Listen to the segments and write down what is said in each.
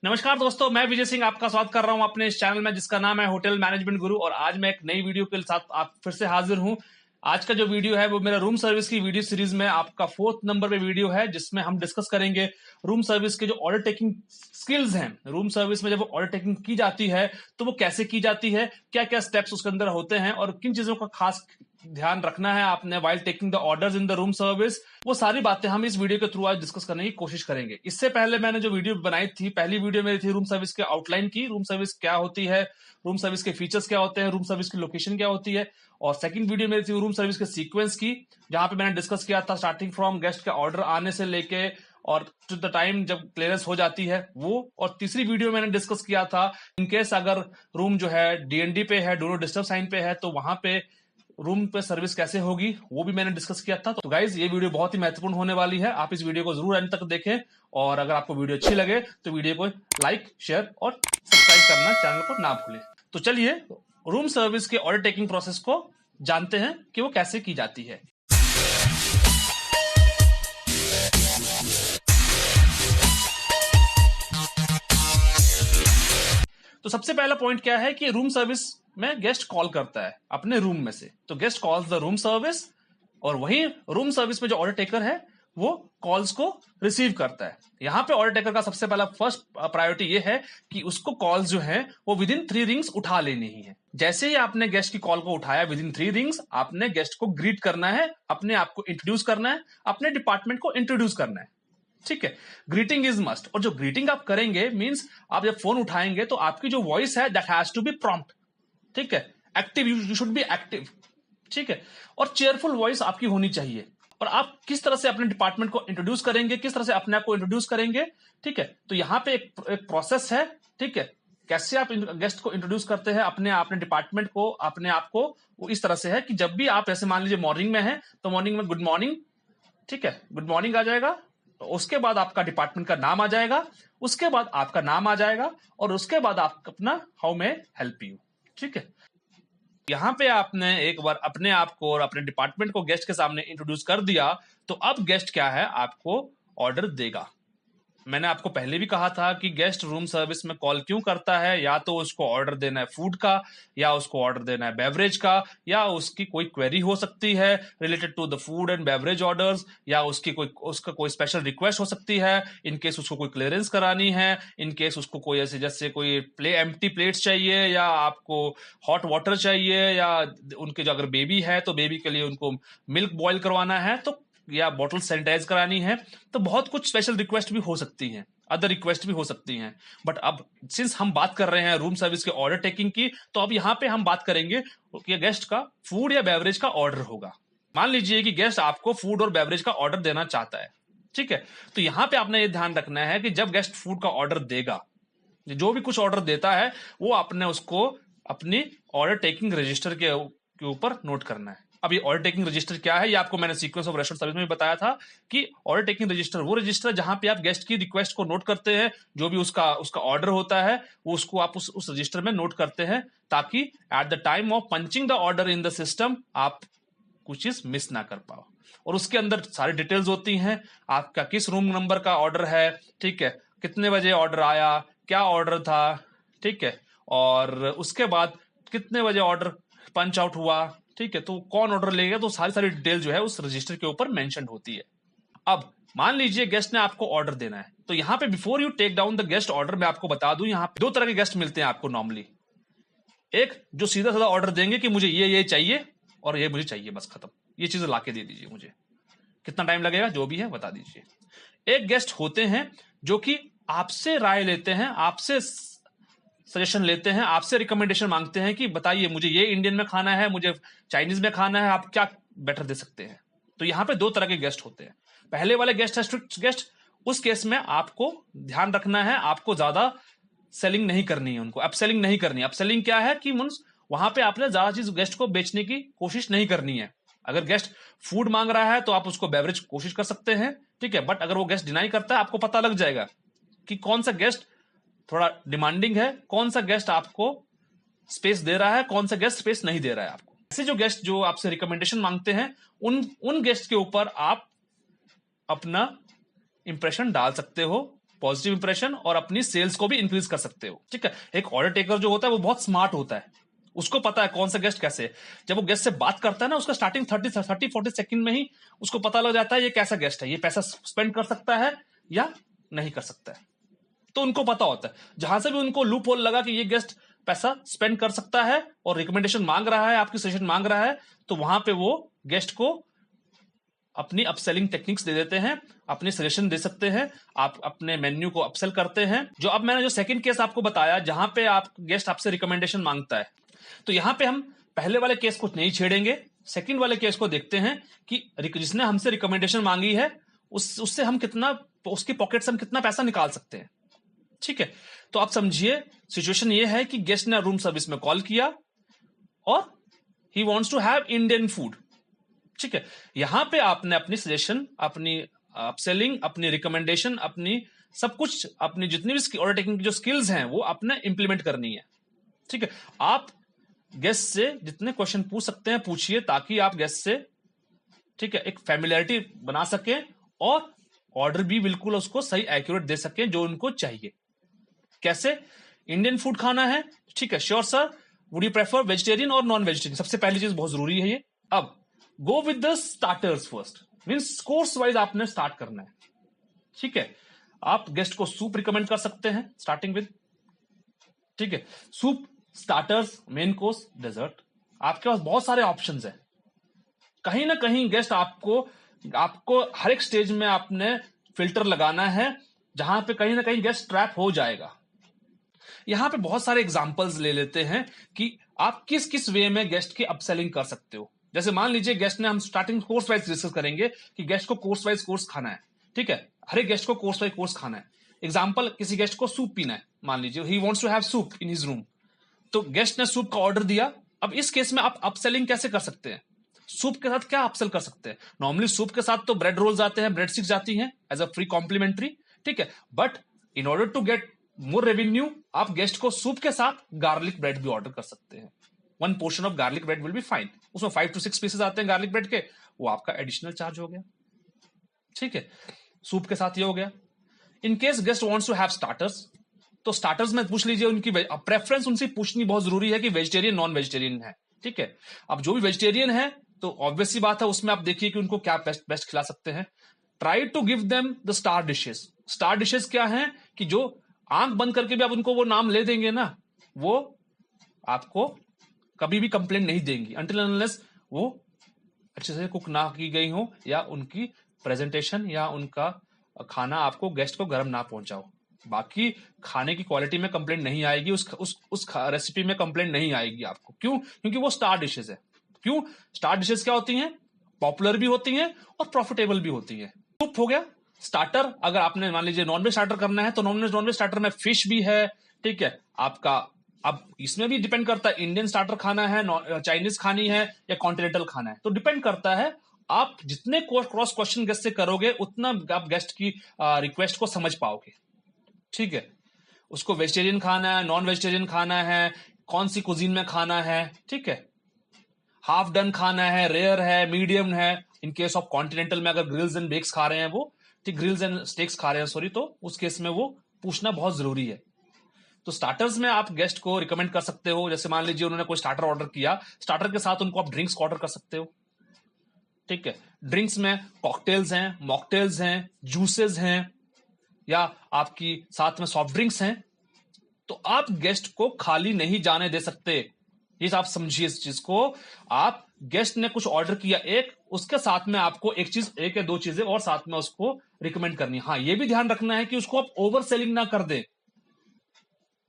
नमस्कार दोस्तों, मैं विजय सिंह आपका स्वागत कर रहा हूं अपने इस चैनल में जिसका नाम है होटल मैनेजमेंट गुरु। और आज मैं एक नई वीडियो के साथ आप फिर से हाजिर हूं। आज का जो वीडियो है वो मेरा रूम सर्विस की वीडियो सीरीज में आपका 4th नंबर पे वीडियो है, जिसमें हम डिस्कस करेंगे रूम सर्विस के जो ऑर्डर टेकिंग स्किल्स हैं। रूम सर्विस में जब ऑर्डर टेकिंग की जाती है तो वो कैसे की जाती है, क्या क्या स्टेप्स उसके अंदर होते हैं और किन चीजों का खास ध्यान रखना है आपने while taking the orders in the room service. वो सारी बातें हम इस वीडियो के थ्रू आज डिस्कस करने की कोशिश करेंगे। इससे पहले मैंने जो वीडियो बनाई थी, पहली वीडियो मेरी थी रूम सर्विस के आउटलाइन की, रूम सर्विस क्या होती है, रूम सर्विस के फीचर्स क्या होते हैं, रूम सर्विस की लोकेशन क्या होती है। और सेकंड वीडियो मेरी थी रूम सर्विस के सीक्वेंस की, जहां पे मैंने डिस्कस किया था स्टार्टिंग फ्रॉम गेस्ट के ऑर्डर आने से लेके और टू द टाइम जब क्लियरेंस हो जाती है वो। और तीसरी वीडियो मैंने डिस्कस किया था इनकेस अगर रूम जो है डीएनडी पे है, डू नॉट डिस्टर्ब साइन पे है, तो वहां पे रूम पे सर्विस कैसे होगी, वो भी मैंने डिस्कस किया था। तो गाइज ये वीडियो बहुत ही महत्वपूर्ण होने वाली है, आप इस वीडियो को जरूर अंत तक देखें। और अगर आपको वीडियो अच्छी लगे तो वीडियो को लाइक, शेयर और सब्सक्राइब करना चैनल को ना भूलें। तो चलिए रूम सर्विस के ऑर्डर टेकिंग प्रोसेस को जानते हैं कि वो कैसे की जाती है। तो सबसे पहला पॉइंट क्या है कि रूम सर्विस में गेस्ट कॉल करता है अपने रूम में से, तो guest calls the room service. और वही रूम सर्विस में जो ऑर्डर टेकर है वो कॉल्स को रिसीव करता है। यहां पे ऑर्डर टेकर का सबसे पहला फर्स्ट प्रायोरिटी ये है कि उसको कॉल्स जो है वो विद इन 3 रिंग्स उठा लेनी ही है। जैसे ही आपने गेस्ट की कॉल को उठाया विद इन 3 रिंग्स, आपने गेस्ट को ग्रीट करना है, अपने आप को इंट्रोड्यूस करना है, अपने डिपार्टमेंट को इंट्रोड्यूस करना है। ठीक है, ग्रीटिंग इज मस्ट। और जो ग्रीटिंग आप करेंगे मींस आप जब फोन उठाएंगे तो आपकी जो वॉइस है that has to be prompt. ठीक है, active, you should be active. ठीक है, और चेयरफुल वॉइस आपकी होनी चाहिए। और आप किस तरह से अपने डिपार्टमेंट को इंट्रोड्यूस करेंगे, किस तरह से अपने आप को इंट्रोड्यूस करेंगे। ठीक है, तो यहां पे एक प्रोसेस है। ठीक है, कैसे आप गेस्ट को इंट्रोड्यूस करते हैं अपने डिपार्टमेंट को, अपने आप को, वो इस तरह से है कि जब भी आप ऐसे मान लीजिए मॉर्निंग में है तो मॉर्निंग में गुड मॉर्निंग। ठीक है, गुड मॉर्निंग आ जाएगा, उसके बाद आपका डिपार्टमेंट का नाम आ जाएगा, उसके बाद आपका नाम आ जाएगा और उसके बाद आप अपना हाउ मे हेल्प यू। ठीक है, यहां पे आपने एक बार अपने आप को और अपने डिपार्टमेंट को गेस्ट के सामने इंट्रोड्यूस कर दिया, तो अब गेस्ट क्या है आपको ऑर्डर देगा। मैंने आपको पहले भी कहा था कि गेस्ट रूम सर्विस में कॉल क्यों करता है, या तो उसको ऑर्डर देना है फूड का, या उसको ऑर्डर देना है बेवरेज का, या उसकी कोई क्वेरी हो सकती है related to the food and beverage orders, या उसका कोई स्पेशल रिक्वेस्ट हो सकती है इन केस उसको कोई क्लियरेंस करानी है, इन केस उसको कोई ऐसे जैसे कोई एम्प्टी प्लेट्स चाहिए, या आपको हॉट वाटर चाहिए, या उनके जो अगर बेबी है तो बेबी के लिए उनको मिल्क बॉयल करवाना है, तो या बॉटल सैनिटाइज करानी है। तो बहुत कुछ स्पेशल रिक्वेस्ट भी हो सकती हैं, अदर रिक्वेस्ट भी हो सकती हैं। बट अब सिंस हम बात कर रहे हैं रूम सर्विस के ऑर्डर टेकिंग की, तो अब यहां पे हम बात करेंगे कि गेस्ट का फूड या बेवरेज का ऑर्डर होगा। मान लीजिए कि गेस्ट आपको फूड और बेवरेज का ऑर्डर देना चाहता है। ठीक है, तो यहां पे आपने ये ध्यान रखना है कि जब गेस्ट फूड का ऑर्डर देगा, जो भी कुछ ऑर्डर देता है वो आपने उसको अपनी ऑर्डर टेकिंग रजिस्टर के ऊपर नोट करना है। अब ये ऑर्डर टेकिंग रजिस्टर क्या है, ये आपको मैंने सीक्वेंस ऑफ रेस्टोरेंट सर्विस में भी बताया था कि ऑर्डर टेकिंग रजिस्टर वो रजिस्टर है जहां पे आप गेस्ट की रिक्वेस्ट को नोट करते हैं, जो भी उसका ऑर्डर होता है वो उसको आप उस रजिस्टर में नोट करते हैं, ताकि at the time of punching the order in the system आप कुछ चीज मिस ना कर पाओ। और उसके अंदर सारी डिटेल्स होती हैं, आपका किस रूम नंबर का ऑर्डर है, ठीक है, कितने बजे ऑर्डर आया, क्या ऑर्डर था, ठीक है, और उसके बाद कितने बजे ऑर्डर पंच आउट हुआ, ठीक है, तो कौन ऑर्डर लेगा, तो सारी डिटेल जो है उस रजिस्टर के ऊपर मेंशन होती है। अब मान लीजिए गेस्ट ने आपको ऑर्डर देना है, तो यहां पे before you take down the guest order मैं आपको बता दूं, यहां पे 2 तरह के गेस्ट मिलते हैं आपको नॉर्मली। एक जो सीधा साधा ऑर्डर देंगे कि मुझे ये चाहिए और ये मुझे चाहिए, बस खत्म, ये चीज लाके दे दीजिए, मुझे कितना टाइम लगेगा जो भी है बता दीजिए। एक गेस्ट होते हैं जो कि आपसे राय लेते हैं, आपसे सजेशन लेते हैं, आपसे रिकमेंडेशन मांगते हैं कि बताइए मुझे ये इंडियन में खाना है, मुझे चाइनीज में खाना है, आप क्या बेटर दे सकते हैं। तो यहां पे 2 तरह के गेस्ट होते हैं। पहले वाले गेस्ट है स्ट्रिक्ट गेस्ट, उस केस में आपको ध्यान रखना है, आपको ज्यादा सेलिंग नहीं करनी है, उनको अपसेलिंग नहीं करनी है। अपसेलिंग क्या है कि मींस वहां पे आपने ज्यादा चीज गेस्ट को बेचने की कोशिश नहीं करनी है। अगर गेस्ट फूड मांग रहा है तो आप उसको बेवरेज कोशिश कर सकते हैं, ठीक है, बट अगर वो गेस्ट डिनाई करता है आपको पता लग जाएगा कि कौन सा गेस्ट थोड़ा डिमांडिंग है, कौन सा गेस्ट आपको स्पेस दे रहा है, कौन सा गेस्ट स्पेस नहीं दे रहा है आपको। ऐसे जो गेस्ट जो आपसे रिकमेंडेशन मांगते हैं उन गेस्ट के ऊपर आप अपना इंप्रेशन डाल सकते हो, पॉजिटिव इंप्रेशन और अपनी सेल्स को भी इंक्रीज कर सकते हो। ठीक है, एक ऑर्डर टेकर जो होता है वो बहुत स्मार्ट होता है, उसको पता है कौन सा गेस्ट कैसे है। जब वो गेस्ट से बात करता है ना, उसका स्टार्टिंग 30-40 सेकंड में ही उसको पता लग जाता है ये कैसा गेस्ट है, ये पैसा स्पेंड कर सकता है या नहीं कर सकता है। तो उनको पता होता है, जहां से भी उनको लूप होल लगा कि ये गेस्ट पैसा स्पेंड कर सकता है और रिकमेंडेशन मांग रहा है, आपकी सजेशन मांग रहा है, तो वहां पे वो गेस्ट को अपनी अपसेलिंग टेक्निक्स दे देते हैं, अपनी सजेशन दे सकते हैं, आप अपने मेन्यू को अपसेल करते हैं। जो अब मैंने जो सेकंड केस आपको बताया जहां पे आप गेस्ट आपसे रिकमेंडेशन मांगता है, तो यहां पे हम पहले वाले केस को नहीं छेड़ेंगे, सेकंड वाले केस को देखते हैं कि जिसने हमसे रिकमेंडेशन मांगी है उससे हम कितना, उसकी पॉकेट से हम कितना पैसा निकाल सकते हैं। ठीक है, तो आप समझिए सिचुएशन ये है कि गेस्ट ने रूम सर्विस में कॉल किया और he wants to have Indian food. ठीक है, यहां पे आपने अपनी सजेशन, अपनी अपसेलिंग, अपनी रिकमेंडेशन, अपनी सब कुछ, अपनी जितनी भी ऑर्डर टेकिंग की जो स्किल्स हैं वो अपने इंप्लीमेंट करनी है। ठीक है, आप गेस्ट से जितने क्वेश्चन पूछ सकते हैं पूछिए, ताकि आप गेस्ट से, ठीक है, एक फैमिलियरिटी बना सकें और ऑर्डर भी बिल्कुल उसको सही एक्यूरेट दे सकें जो उनको चाहिए। कैसे? इंडियन फूड खाना है, ठीक है, sure sir, would you prefer vegetarian और नॉन वेजिटेरियन? सबसे पहली चीज बहुत जरूरी है ये। अब go with the starters first, means course wise आपने स्टार्ट करना है। ठीक है, आप गेस्ट को सूप रिकमेंड कर सकते हैं स्टार्टिंग विद। ठीक है, soup, starters, main course, dessert, आपके पास बहुत सारे ऑप्शंस हैं। कहीं ना कहीं गेस्ट आपको हर एक स्टेज में आपने फिल्टर लगाना है, जहां पे कहीं ना कहीं गेस्ट ट्रैप हो जाएगा। यहां पे बहुत सारे एग्जांपल्स ले लेते हैं कि आप किस किस वे में गेस्ट की अपसेलिंग कर सकते हो। जैसे मान लीजिए गेस्ट ने, हम स्टार्टिंग कोर्स वाइज डिस्कस करेंगे कि गेस्ट को कोर्स वाइज कोर्स खाना है। ठीक है, हर एक गेस्ट को कोर्स वाइज कोर्स खाना है। एग्जाम्पल, किसी गेस्ट को सूप पीना है, मान लीजिए he wants to have soup in his room, तो गेस्ट ने सूप का ऑर्डर दिया। अब इस केस में आप अपसेलिंग कैसे कर सकते हैं? सूप के साथ क्या अपसेल कर सकते हैं? नॉर्मली सूप के साथ तो ब्रेड रोल्स आते हैं, ब्रेड स्टिक्स आती हैं एज अ फ्री कॉम्प्लीमेंट्री। ठीक है, but in order to get more revenue, आप गेस्ट को सूप के साथ गार्लिक ब्रेड भी ऑर्डर कर सकते हैं। 1 portion of garlic bread will be fine. उसमें 5 to 6 पीसेस आते हैं गार्लिक ब्रेड के, वो आपका एडिशनल चार्ज हो गया। ठीक है, सूप के साथ ये हो गया। In case guest wants to have starters, तो स्टार्टर्स में पूछ लीजिए उनकी प्रेफरेंस, उनसे पूछनी बहुत जरूरी है कि वेजिटेरियन नॉन वेजिटेरियन है। ठीक है, अब जो भी वेजिटेरियन है तो ऑब्वियसली बात है, उसमें आप देखिए कि उनको क्या बेस्ट खिला सकते हैं। Try to give them the star dishes. Star dishes क्या है कि जो आंख बंद करके भी आप उनको वो नाम ले देंगे ना, वो आपको कभी भी कंप्लेंट नहीं देंगी अनटिल अनलेस वो अच्छे से कुक ना की गई हो, या उनकी प्रेजेंटेशन या उनका खाना आपको गेस्ट को गर्म ना पहुंचाओ। बाकी खाने की क्वालिटी में कंप्लेंट नहीं आएगी, उस रेसिपी में कंप्लेंट नहीं आएगी आपको। क्यों? क्योंकि वो स्टार डिशेस है। क्यों? स्टार डिशेस क्या होती हैं? पॉपुलर भी होती हैं और प्रॉफिटेबल भी होती हैं। सूप हो गया। स्टार्टर, अगर आपने मान लीजिए नॉनवेज स्टार्टर करना है तो नॉनवेज स्टार्टर में फिश भी है। ठीक है, आपका अब इसमें भी डिपेंड करता है, इंडियन स्टार्टर खाना है, चाइनीज खानी है या कॉन्टिनेंटल खाना है, तो डिपेंड करता है। आप जितने क्रॉस क्वेश्चन गेस्ट से करोगे उतना आप गेस्ट की रिक्वेस्ट को समझ पाओगे। ठीक है, उसको वेजिटेरियन खाना है, नॉन वेजिटेरियन खाना है, कौन सी कुजीन में खाना है। ठीक है, हाफ डन खाना है, रेयर है, मीडियम है। इन केस ऑफ कॉन्टिनेंटल में अगर ग्रिल्स एंड बेक्स खा रहे हैं वो, ठीक, ग्रिल्स एंड स्टेक्स खा रहे हैं सॉरी, तो उस केस में वो पूछना बहुत जरूरी है। तो स्टार्टर्स में आप गेस्ट को रिकमेंड कर सकते हो। जैसे मान लीजिए उन्होंने कोई स्टार्टर ऑर्डर किया, स्टार्टर के साथ उनको आप ड्रिंक्स ऑर्डर कर सकते हो। ठीक है, ड्रिंक्स में कॉकटेल्स हैं, मॉकटेल्स हैं, जूसेस हैं, या आपकी साथ में सॉफ्ट ड्रिंक्स हैं। तो आप गेस्ट को खाली नहीं जाने दे सकते, ये आप समझिए इस चीज को। आप गेस्ट ने कुछ ऑर्डर किया एक, उसके साथ में आपको एक चीज, एक या दो चीजें और साथ में उसको रिकमेंड करनी है। हाँ, ये भी ध्यान रखना है कि उसको आप ओवर सेलिंग ना कर दे।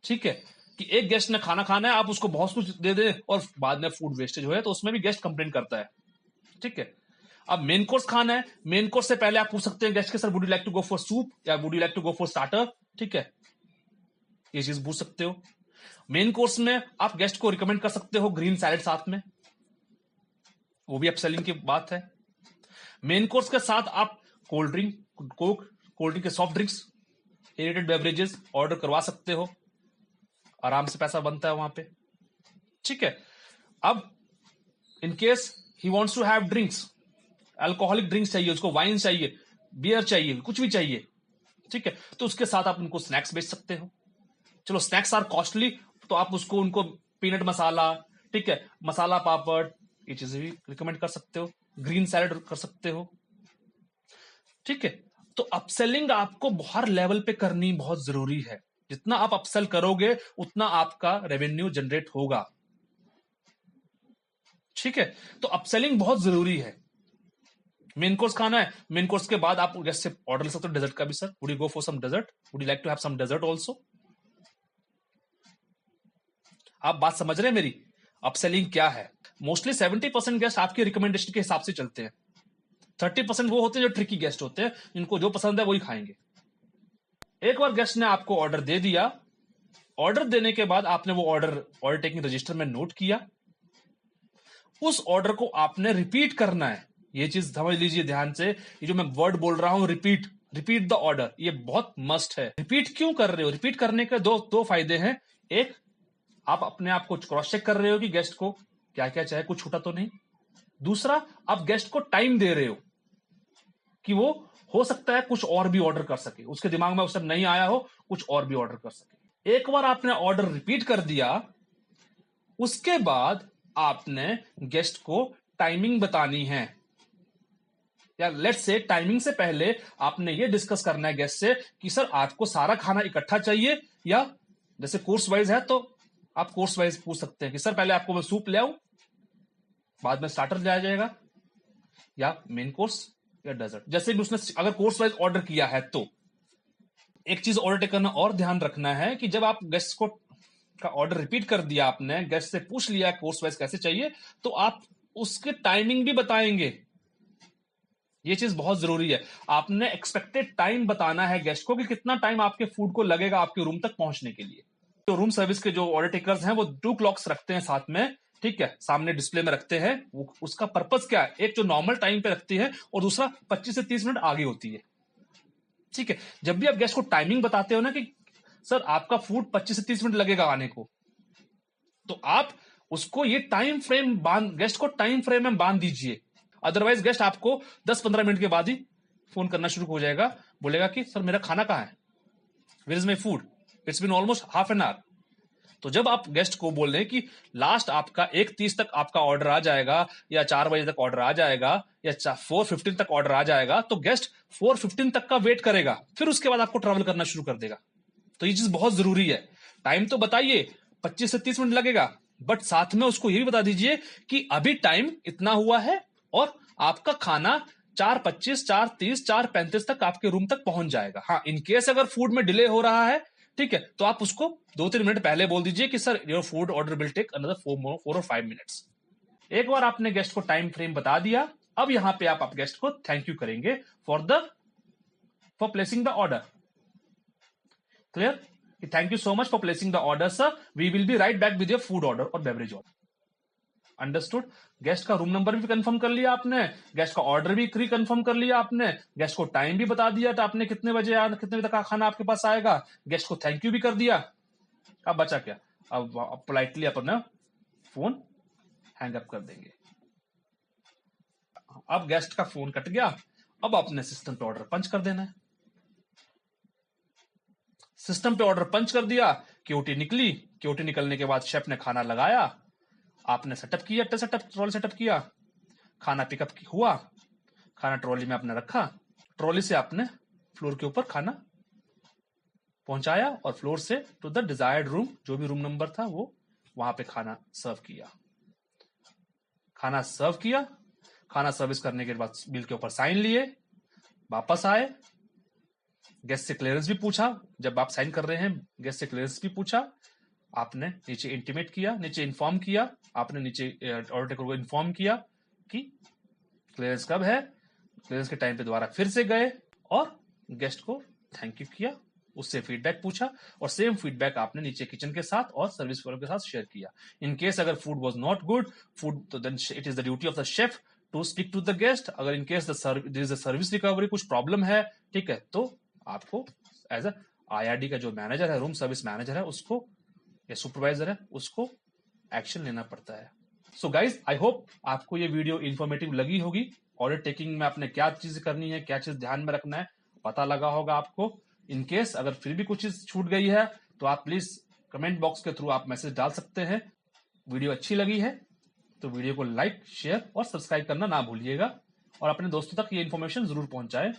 ठीक है, कि एक गेस्ट ने खाना खाना है, आप उसको बहुत कुछ दे दे और बाद में फूड वेस्टेज हो, तो उसमें भी गेस्ट कंप्लेन करता है। ठीक है, अब मेन कोर्स खाना है, मेन कोर्स से पहले आप पूछ सकते हैं गेस्ट के, sir would you like to go for soup या would you like to go for starter. ठीक है, ये चीज पूछ सकते हो। मेन कोर्स में आप गेस्ट को रिकमेंड कर सकते हो ग्रीन सैलेड साथ में, वो भी अपसेलिंग की बात है। मेन कोर्स के साथ आप cold drink, coke, cold drink के soft drinks, aerated beverages order करवा सकते हो, आराम से पैसा बनता है वहां पे। ठीक है, अब in case he wants to have drinks, alcoholic drinks चाहिए उसको, वाइन चाहिए, बियर चाहिए, कुछ भी चाहिए, ठीक है, तो उसके साथ आप उनको स्नैक्स बेच सकते हो। चलो स्नैक्स आर कॉस्टली, तो आप उसको उनको पीनट मसाला, ठीक है, मसाला पापड़, ये चीजें भी रिकमेंड कर सकते हो, ग्रीन सैलेड कर सकते हो। ठीक है, तो अपसेलिंग आपको हर लेवल पे करनी बहुत जरूरी है। जितना आप अपसेल करोगे उतना आपका रेवेन्यू जनरेट होगा। ठीक है, तो अपसेलिंग बहुत जरूरी है। मेन कोर्स खाना है, मेन कोर्स के बाद आप जैसे ऑर्डर ले सकते हो डेजर्ट का भी। Sir would you go for some dessert, would you like to have some dessert also? आप बात समझ रहे हैं मेरी? अपसेलिंग क्या है? मोस्टली 70% गेस्ट आपके रिकमेंडेशन के हिसाब से चलते हैं। 30% वो होते हैं जो ट्रिकी गेस्ट होते हैं, जिनको जो पसंद है वही खाएंगे। एक बार गेस्ट ने आपको ऑर्डर दे दिया, ऑर्डर देने के बाद आपने वो ऑर्डर टेकिंग रजिस्टर में नोट किया, उस ऑर्डर को आपने रिपीट करना है। ये चीज समझ लीजिए ध्यान से, ये जो मैं वर्ड बोल रहा हूं रिपीट, रिपीट द ऑर्डर, ये बहुत मस्ट है। रिपीट क्यों कर रहे हो? रिपीट करने के दो फायदे हैं। एक, आप अपने आप को क्रॉस चेक कर रहे हो कि गेस्ट को क्या क्या चाहे, कुछ छूटा तो नहीं। दूसरा, आप गेस्ट को टाइम दे रहे हो कि वो हो सकता है कुछ और भी ऑर्डर कर सके, उसके दिमाग में उस टाइम नहीं आया हो, कुछ और भी ऑर्डर कर सके। एक बार आपने ऑर्डर रिपीट कर दिया, उसके बाद आपने गेस्ट को टाइमिंग बतानी है, या लेट्स से टाइमिंग से पहले आपने ये डिस्कस करना है गेस्ट से कि सर आपको सारा खाना इकट्ठा चाहिए, या जैसे कोर्स वाइज है तो आप कोर्स वाइज पूछ सकते हैं कि सर पहले आपको मैं सूप ले आऊं, बाद में स्टार्टर ले आ जाएगा, या मेन कोर्स या डेजर्ट। जैसे भी उसने अगर कोर्स वाइज ऑर्डर किया है तो एक चीज ऑर्डर टेक करना और ध्यान रखना है कि जब आप गेस्ट को का ऑर्डर रिपीट कर दिया, आपने गेस्ट से पूछ लिया कोर्स वाइज कैसे चाहिए, तो आप उसके टाइमिंग भी बताएंगे। ये चीज बहुत जरूरी है। आपने एक्सपेक्टेड टाइम बताना है गेस्ट को कि कितना टाइम आपके फूड को लगेगा आपके रूम तक पहुंचने के लिए। तो रूम सर्विस के जो ऑर्डर टेकर्स हैं वो 2 क्लॉक्स रखते हैं साथ में, ठीक है, सामने डिस्प्ले में रखते हैं। वो उसका पर्पस क्या है? एक जो नॉर्मल टाइम पे रखती है और दूसरा 25 से 30 मिनट आगे होती है। ठीक है, जब भी आप गेस्ट को टाइमिंग बताते हो ना कि सर आपका फूड 25 से 30 मिनट लगेगा आने को, तो आप उसको ये टाइम फ्रेम गेस्ट को टाइम फ्रेम में बांध दीजिए। अदरवाइज गेस्ट आपको 10-15 मिनट के बाद ही फोन करना शुरू हो जाएगा, बोलेगा कि सर मेरा खाना कहाँ है, where is my food, it's been almost half an hour. तो जब आप गेस्ट को बोल रहे कि लास्ट आपका 1:30 तक आपका ऑर्डर आ जाएगा, या 4 बजे तक ऑर्डर आ जाएगा, या 4:15 तक ऑर्डर आ जाएगा, तो गेस्ट 4:15 तक का वेट करेगा, फिर उसके बाद आपको ट्रैवल करना शुरू कर देगा। तो ये चीज बहुत जरूरी है। टाइम तो बताइए 25 से 30 मिनट लगेगा, बट साथ में उसको ये भी बता दीजिए कि अभी टाइम इतना हुआ है और आपका खाना 4:25, 4:30, 4:35 तक आपके रूम तक पहुंच जाएगा। हाँ, इनकेस अगर फूड में डिले हो रहा है, ठीक है, तो आप उसको 2-3 मिनट पहले बोल दीजिए कि sir your food order will take another 4 और 5 मिनट्स। एक बार आपने गेस्ट को टाइम फ्रेम बता दिया, अब यहां पे आप गेस्ट को थैंक यू करेंगे for placing the order. Clear? Thank you so much for placing the order sir, we will be right back with your food order और बेवरेज ऑर्डर। अंडरस्टूड? गेस्ट का रूम नंबर भी confirm कर लिया आपने, guest का order भी confirm कर लिया आपने, गेस्ट को टाइम भी बता दिया था आपने कितने बजे तक का खाना आपके पास आएगा, गेस्ट को थैंक यू भी कर दिया। अब बचा क्या? अब पोलाइटली अपना फोन हैंग अप कर देंगे। अब गेस्ट का फोन कट गया, अब अपने सिस्टम पे ऑर्डर पंच कर देना है। सिस्टम पे ऑर्डर पंच कर दिया, क्यूटी निकली, क्यूटी निकलने के बाद शेफ ने खाना लगाया, आपने ट्रॉली सेटअप किया, खाना पिकअप हुआ, खाना ट्रॉली में आपने रखा, ट्रॉली से आपने फ्लोर के ऊपर खाना पहुंचाया और फ्लोर से टू द डिजायर्ड रूम, जो भी रूम नंबर था वो वहां पे खाना सर्व किया। खाना सर्विस करने के बाद बिल के ऊपर साइन लिए, वापस आए, गेस्ट से क्लियरेंस भी पूछा, जब आप साइन कर रहे हैं गेस्ट से क्लियरेंस भी पूछा, आपने नीचे इंटीमेट किया, नीचे इन्फॉर्म किया, आपने नीचे ऑर्डर टेकर को इन्फॉर्म किया कि क्लियरेंस कब है, क्लियरेंस के टाइम पे दोबारा फिर से गए और गेस्ट को थैंक यू किया, उससे फीडबैक पूछा, और सेम फीडबैक आपने नीचे किचन के साथ और सर्विस वालों के साथ शेयर किया। इन केस अगर food was not good food, तो then it is the duty of the chef to speak to the guest. अगर in case there is a service recovery, कुछ प्रॉब्लम है, ठीक है, तो आपको एज अ IRD का जो मैनेजर है, रूम सर्विस मैनेजर है, उसको या सुपरवाइजर है, उसको एक्शन लेना पड़ता है। सो गाइज, आई होप आपको ये वीडियो इंफॉर्मेटिव लगी होगी। ऑर्डर टेकिंग में आपने क्या चीज करनी है, क्या चीज ध्यान में रखना है, पता लगा होगा आपको। इन केस अगर फिर भी कुछ चीज छूट गई है तो आप प्लीज कमेंट बॉक्स के थ्रू आप मैसेज डाल सकते हैं। वीडियो अच्छी लगी है तो वीडियो को लाइक, शेयर और सब्सक्राइब करना ना भूलिएगा और अपने दोस्तों तक ये इन्फॉर्मेशन जरूर पहुंचाएं।